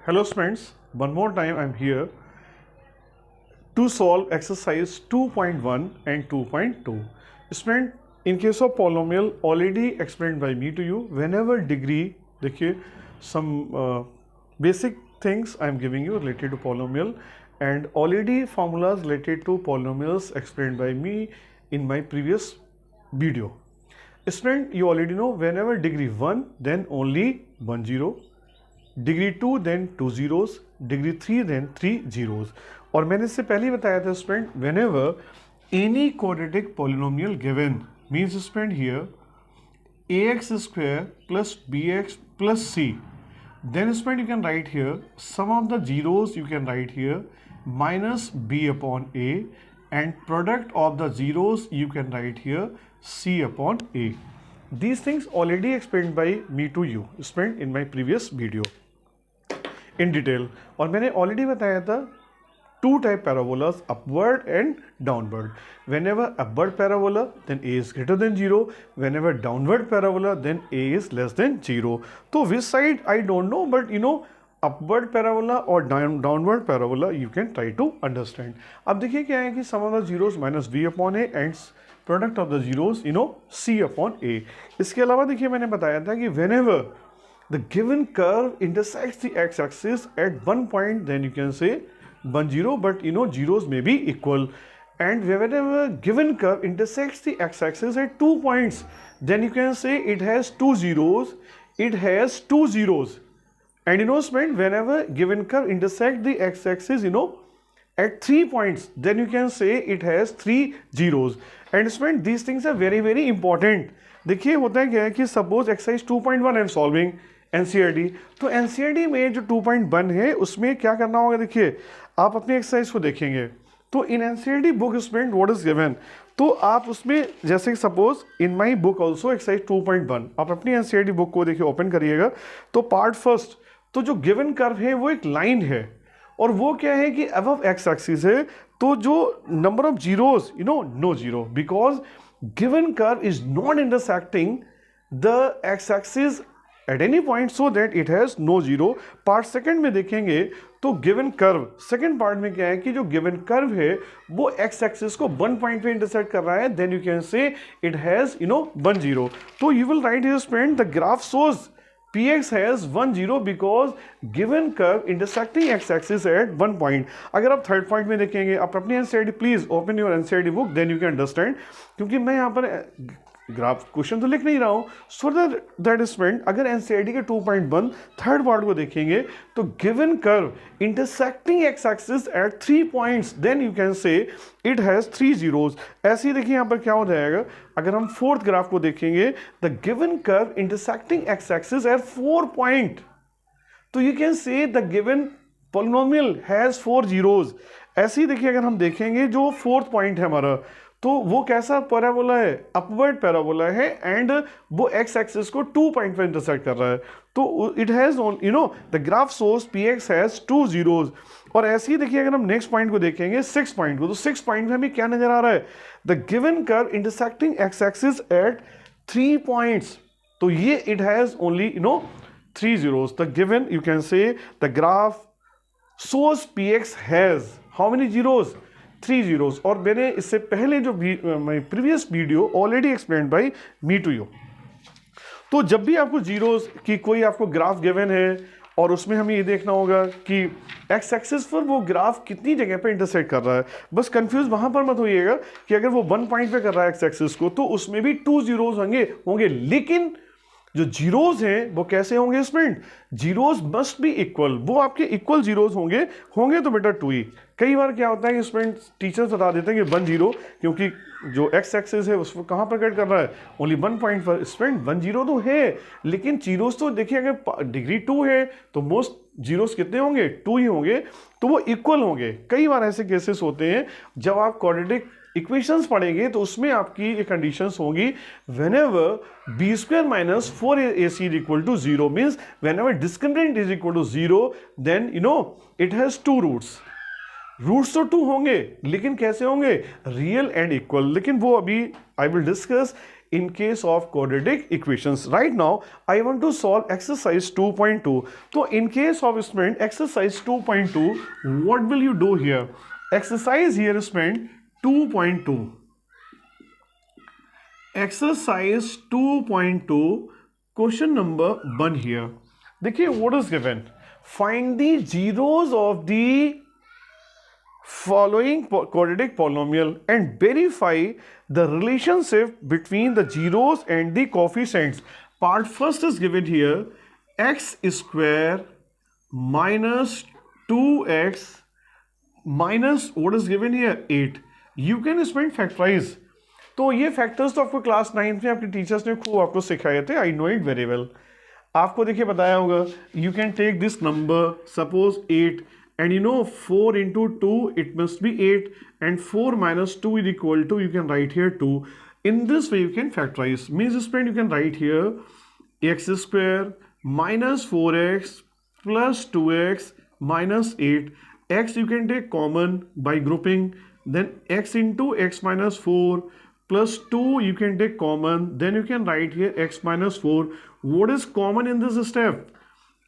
Hello students, one more time I am here to solve exercise 2.1 and 2.2. Student, in case of polynomial already explained by me to you, whenever degree, देखिए some basic things I am giving you related to polynomial and already formulas related to polynomials explained by me in my previous video. Student, you already know whenever degree 1 then only 1 0, degree 2 then 2 zeros, degree 3 then 3 zeros. और मैंने इससे पहले ही बताया था student, whenever any quadratic polynomial given means student here ax square plus bx plus c, then student you can write here sum of the zeros, you can write here minus b upon a, and product of the zeros you can write here c upon a. These things already explained by me to you student in my previous video in detail. और मैंने already बताया था two type parabolas, upward and downward. Whenever upward parabola, then a is greater than 0. Whenever downward parabola, then a is less than 0. तो which side I don't know, but you know upward parabola or downward parabola you can try to understand. अब देखिए क्या है कि sum of the zeros minus b upon a and product of the zeros c upon a. इसके अलावा देखिए मैंने बताया था कि whenever the given curve intersects the x-axis at one point, then you can say 1 0, but zeros may be equal. And whenever given curve intersects the x-axis at 2 points, then you can say it has 2 zeros, it has 2 zeros. And student, whenever given curve intersects the x-axis at 3 points, then you can say it has 3 zeros. And student, these things are very very important. देखिए होता है क्या है कि suppose exercise 2.1 I am solving NCERT, तो NCERT में जो 2.1 है उसमें क्या करना होगा, देखिए आप अपनी एक्सरसाइज को देखेंगे तो in NCERT book student what is given, तो आप उसमें जैसे suppose in my book also exercise 2.1 आप अपनी एनसीईआरटी बुक को देखिए ओपन करिएगा, तो पार्ट फर्स्ट तो जो गिवन कर्व है वो एक लाइन है और वो क्या है कि अबव एक्स एक्सिस है, तो जो number of zeros no zero, because given curve is not intersecting the x axis at any point so that it has no zero. Part second में देखेंगे तो गिवन कर्व सेकंड पार्ट में क्या है कि जो गिवन कर्व है वो एक्स एक्सिस को 1 पॉइंट पे इंटरसेक्ट कर रहा है, then you can say it has 1 0. तो you will write here student the graph shows px has 1 0 because given curve intersecting x axis at 1 point. अगर आप थर्ड पॉइंट में देखेंगे, आप अपनी NCERT please open your NCERT book, then you can understand, क्योंकि मैं यहाँ पर ग्राफ क्वेश्चन तो लिख नहीं रहा हूँ. सो दैट स्टूडेंट अगर एनसीईआरटी के 2.1 थर्ड पार्ट को देखेंगे तो given curve intersecting x axis at 3 points, then you can say it has 3 zeros. ऐसे ही देखिए यहाँ पर क्या हो जाएगा, अगर हम फोर्थ ग्राफ को देखेंगे the given curve intersecting x axis at 4 point, तो you can say the given polynomial has 4 zeros. ऐसे ही देखिए अगर हम देखेंगे जो फोर्थ पॉइंट है हमारा, तो वो कैसा पैराबोला है, अपवर्ड पैराबोला है एंड वो एक्स एक्सिस को 2 पॉइंट पर इंटरसेक्ट कर रहा है, तो it has the graph shows px has 2 zeros. और ऐसे ही देखिए अगर हम नेक्स्ट पॉइंट को देखेंगे 6 पॉइंट को, तो 6 पॉइंट में हमें क्या नजर आ रहा है, the given curve intersecting x axis at 3 points, तो ये it has only 3 zeros. The given you can say the graph shows px has how many zeros, 3 zeros. और मैंने इससे पहले जो my previous video already explained by me to you. तो जब भी आपको जीरोस की कोई आपको ग्राफ गिवन है और उसमें हमें ये देखना होगा कि एक्स एक्सिस पर वो ग्राफ कितनी जगह पे इंटरसेक्ट कर रहा है, बस कंफ्यूज वहां पर मत होइएगा कि अगर वो 1 पॉइंट पे कर रहा है एक्स एक्सिस को तो उसमें भी 2 zeros होंगे, लेकिन जो जीरोस हैं वो कैसे होंगे student, zeros must be equal, वो आपके इक्वल जीरोस होंगे तो बेटा 2 ही. कई बार क्या होता है कि स्टूडेंट टीचर्स बता देते हैं कि 1 0, क्योंकि जो एक्स एक्सिस है उसको कहाँ पर कट कर रहा है, ओनली 1 पॉइंट पर. स्टूडेंट 1 0 तो है, लेकिन जीरोस तो देखिए अगर डिग्री 2 है तो मोस्ट जीरोस कितने होंगे, 2 ही होंगे, तो वो इक्वल होंगे. कई बार ऐसे केसेस होते हैं जब आप क्वाड्रेटिक इक्वेशंस पढ़ेंगे तो उसमें आपकी ये कंडीशंस होंगी, whenever B square minus 4ac is equal to 0, means whenever discriminant is equal to 0, then it has 2 roots. Roots तो 2 होंगे, लेकिन कैसे होंगे, रियल एंड इक्वल. लेकिन वो अभी I will discuss in case of quadratic equations. Right now I want to solve exercise 2.2. So in case of student exercise 2.2, what will you do here? Exercise here student 2.2. Exercise 2.2 question number 1 here. देखिए what is given? Find the zeros of the following quadratic polynomial and verify the relationship between the zeros and the coefficients. Part first is given here, x square minus 2x minus what is given here 8. You can spend factorize. तो ये factors तो आपको class 9th में आपके teachers ने खूब आपको सिखाए थे. I know it very well. आपको देखिए बताया होगा, you can take this number suppose 8 and you know 4 into 2 it must be 8 and 4 minus 2 is equal to, you can write here 2. In this way you can factorize. Means you can write here x square minus 4x plus 2x minus 8. X you can take common by grouping, then x into x minus 4 plus 2 you can take common, then you can write here x minus 4. What is common in this step?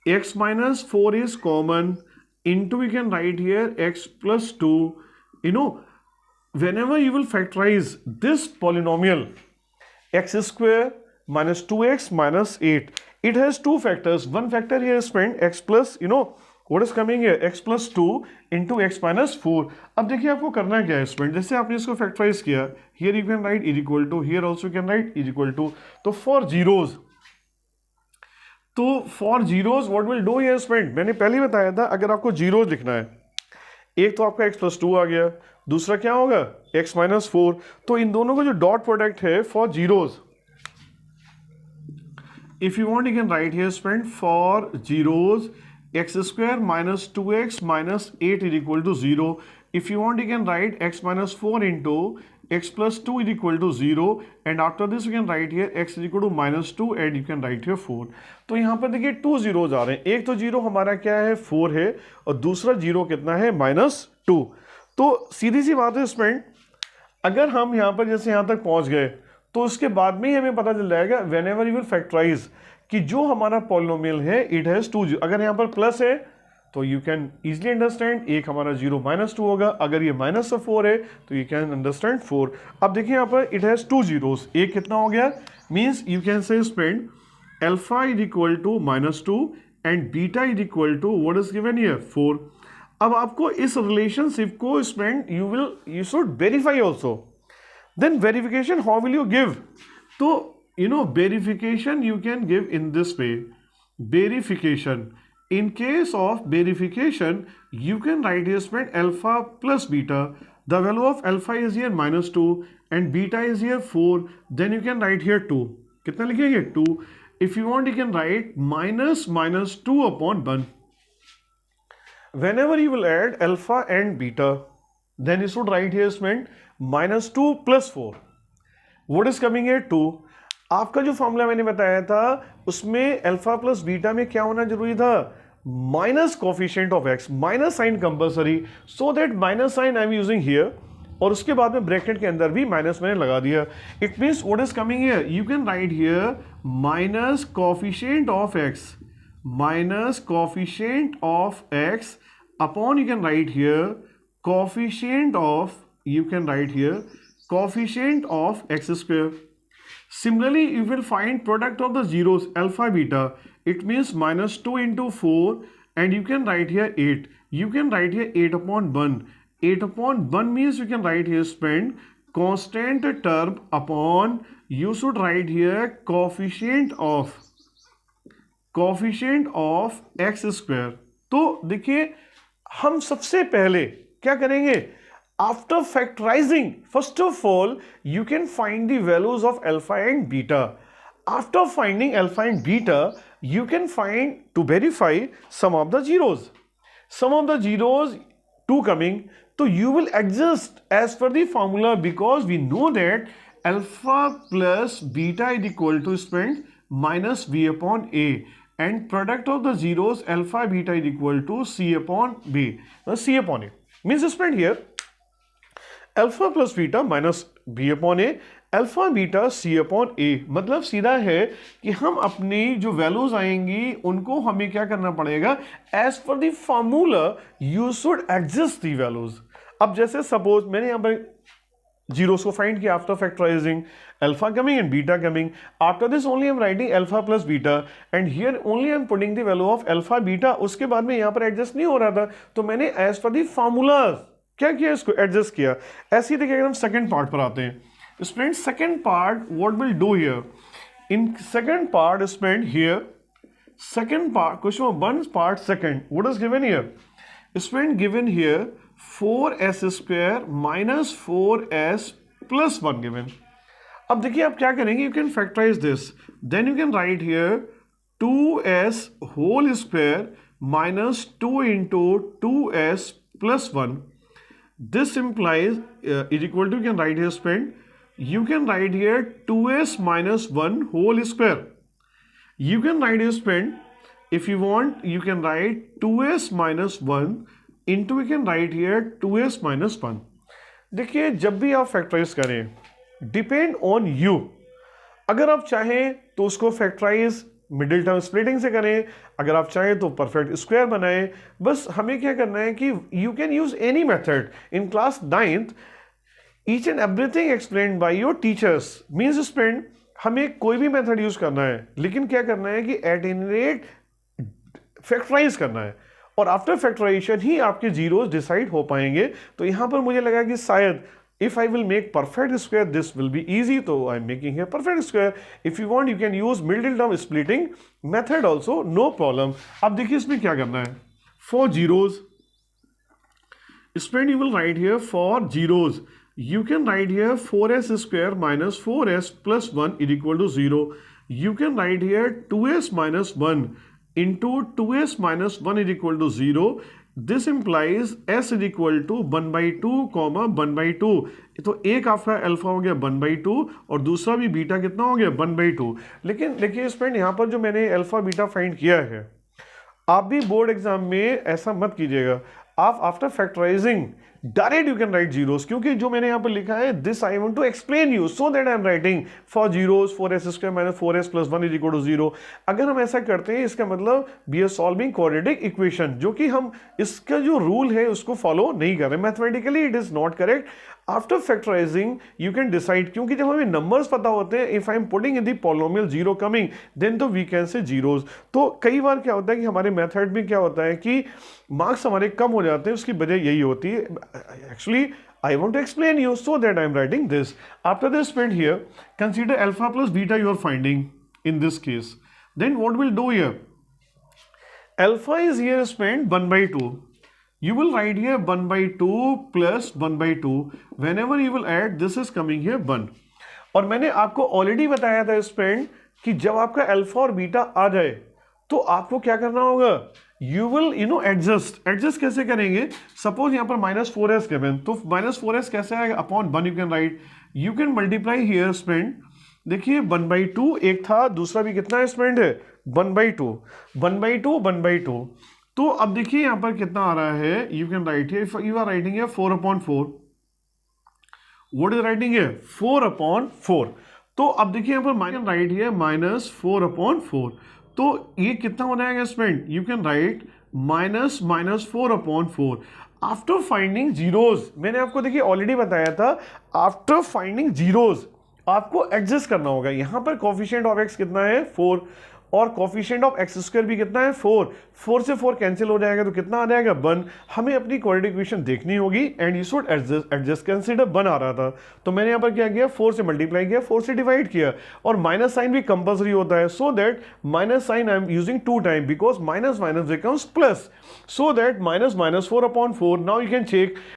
X minus 4 is common, into we can write here x plus 2. You know, whenever you will factorize this polynomial x square minus 2x minus 8, it has two factors. One factor here is spent x plus, you know what is coming here, x plus 2 into x minus 4. अब देखिए आपको करना क्या है student, जैसे आपने इसको factorise किया, here you can write is equal to, here also you can write is equal to. तो for zeros, तो for zeros what will do here student, मैंने पहले ही बताया था, अगर आपको जीरोज लिखना है, एक तो आपका x प्लस 2 आ गया, दूसरा क्या होगा x माइनस 4. तो इन दोनों का जो डॉट प्रोडक्ट है for zeros, if you want you can write here student for zeros x square minus 2x minus 8 is equal to 0. If you want you can write x minus 4 into x plus 2 is equal to 0, and after this you can write here x is equal to minus 2 and you can write here 4. तो यहाँ पर देखिए 2 zeros आ रहे हैं, एक तो zero हमारा क्या है 4 है और दूसरा जीरो कितना है -2. तो सीधी सी बात है स्टूडेंट, अगर हम यहाँ पर जैसे यहाँ तक पहुँच गए तो उसके बाद में ही हमें पता चल जाएगा whenever you will factorise कि जो हमारा पॉलिनोमियल है इट हैज़ 2 जीरो. अगर यहाँ पर प्लस है तो यू कैन इजीली अंडरस्टैंड एक हमारा 0 -2 होगा, अगर ये -4 है तो यू कैन अंडरस्टैंड 4. अब देखिए यहाँ पर इट हैज़ 2 जीरोस, एक कितना हो गया, means you can say student alpha is equal to -2 and beta is equal to what is given here 4. अब आपको इस रिलेशनशिप को student you should verify also. Then verification how will you give, तो you know verification you can give in this way. Verification, in case of verification you can write here spent alpha plus beta. The value of alpha is here -2 and beta is here 4. Then you can write here 2. कितना लिखेंगे 2. If you want you can write -2 upon 1. Whenever you will add alpha and beta, then you should write here spent -2 plus 4. What is coming here 2. आपका जो formula मैंने बताया था उसमें alpha plus beta में क्या होना जरूरी था, minus coefficient of x, minus sign compulsory, so that minus sign I am using here, और उसके बाद में ब्रैकेट के अंदर भी माइनस मैंने लगा दिया. It means what is coming here, you can write here minus coefficient of x, minus coefficient of x upon you can write here coefficient of, you can write here coefficient of x square. Similarly, you will find product of the zeros alpha beta. It means -2 into 4 and you can write here 8. You can write here 8 upon 1. 8 upon 1 means you can write here spend constant term upon, you should write here coefficient of x square. तो देखिए हम सबसे पहले क्या करेंगे, after factorizing, first of all you can find the values of alpha and beta. After finding alpha and beta you can find to verify some of the zeros, two coming, so you will adjust as per the formula, because we know that alpha plus beta is equal to spend minus b upon a, and product of the zeros alpha beta is equal to c upon b, c upon a means spend here alpha plus beta minus b upon a, alpha beta C upon A, मतलब सीधा है कि हम अपनी जो values आएंगी उनको हमें क्या करना पड़ेगा, as per the formula you should adjust the values. अब जैसे सपोज मैंने यहां पर जीरोस को फाइंड किया after factorising, alpha coming and beta coming. After this only I am writing alpha plus beta and here only I am putting the value of alpha beta. उसके बाद में यहाँ पर एडजस्ट नहीं हो रहा था तो मैंने as per the formulas क्या किया, इसको एडजस्ट किया। ऐसे ही देखिए अगर हम सेकंड पार्ट पर आते हैं student, second part what will do here, in second part student here second part question 1 part second, what is given here student, given here 4s square minus 4s plus 1 given। अब देखिए आप क्या करेंगे, you can factorise this, then you can write here 2s whole square minus 2 into 2s plus 1, this implies is equal to, you can write here spend, you can write here 2s minus 1 whole square, you can write here spend, if you want you can write 2s minus 1 into, you can write here 2s minus 1। देखिए जब भी आप factorise करें depend on you, अगर आप चाहें तो उसको फैक्टराइज मिडिल टर्म स्प्लिटिंग से करें, अगर आप चाहें तो परफेक्ट स्क्वायर बनाएं, बस हमें क्या करना है कि you can use any method in class 9th, each and everything explained by your teachers, means student हमें कोई भी मेथड यूज करना है लेकिन क्या करना है कि एट एनी रेट फैक्टराइज करना है और आफ्टर फैक्टराइजेशन ही आपके जीरोस डिसाइड हो पाएंगे। तो यहां पर मुझे लगा कि शायद if I will make perfect square this will be easy, so I am making here perfect square। if you want you can use middle term splitting method also, no problem। अब देखिए इसमें क्या करना है, for zeros student you will write here for zeros you can write here 4s square minus 4s plus 1 is equal to 0, you can write here 2s minus 1 into 2s minus 1 is equal to 0, this implies s is equal to 1 by 2 comma 1 by 2। तो एक आपका alpha हो गया 1 by 2 और दूसरा भी beta कितना हो गया 1 by 2। लेकिन देखिए स्टूडेंट यहाँ पर जो मैंने अल्फा बीटा फाइंड किया है, आप भी बोर्ड एग्जाम में ऐसा मत कीजिएगा, आप after factorising direct you can write zeros, क्योंकि जो मैंने यहाँ पर लिखा है this I want to explain you so that I am writing for zeros 4s square minus 4s plus 1 is equal to 0। अगर हम ऐसा करते हैं इसका मतलब we are solving quadratic equation, जो कि हम इसका जो रूल है उसको फॉलो नहीं कर रहे, mathematically it is not correct. After factorising you can decide, क्योंकि जब हमें नंबर्स पता होते हैं, if I am putting in the polynomial zero coming then तो वी कैन से जीरोस। तो कई बार क्या होता है कि हमारे मेथड में क्या होता है कि मार्क्स हमारे कम हो जाते हैं, उसकी वजह यही होती है। Actually I want to explain you so that I am writing this. After this spend here, consider alpha plus beta you are finding in this case. Then what will do here? Alpha is here spent 1 by 2. You will write here 1 by 2 plus 1 by 2. Whenever you will add, this is coming here 1. और मैंने आपको already बताया था spend कि जब आपका alpha और beta आ जाए तो आपको क्या करना होगा, यू विल एडजस्ट कैसे करेंगे। सपोज यहाँ पर माइनस 4s गिवन, तो माइनस 4s कैसे आएगा, upon 1 you can right, you can multiply here spend, देखिए 1 by 2 एक था, दूसरा भी कितना स्पेंड है 1 by 2 1 by 2 1 by 2। तो अब देखिए यहाँ पर कितना आ रहा है, you can write here, if you are writing है 4/4, व्हाट इज राइटिंग है 4/4। तो अब देखिए यहाँ पर माइनस राइट हियर माइनस 4/4, तो ये कितना हो जाएगा student, you can right minus 4/4 after finding zeros. मैंने आपको देखिए ऑलरेडी बताया था, आफ्टर फाइंडिंग जीरोस आपको एडजस्ट करना होगा। यहां पर कोफिशिएंट ऑफ एक्स कितना है 4 और कोफिशिएंट ऑफ एक्स स्क्वायर भी कितना है 4 से 4 कैंसिल हो जाएगा तो कितना आ जाएगा 1। हमें अपनी क्वाड्रेटिक इक्वेशन देखनी होगी and you should adjust, consider 1 आ रहा था तो मैंने यहाँ पर क्या किया 4 से मल्टीप्लाई किया, 4 से डिवाइड किया, और माइनस साइन भी कंपल्सरी होता है, so that minus sign I am using 2 time because minus minus becomes plus, so that minus 4/4। Now you can check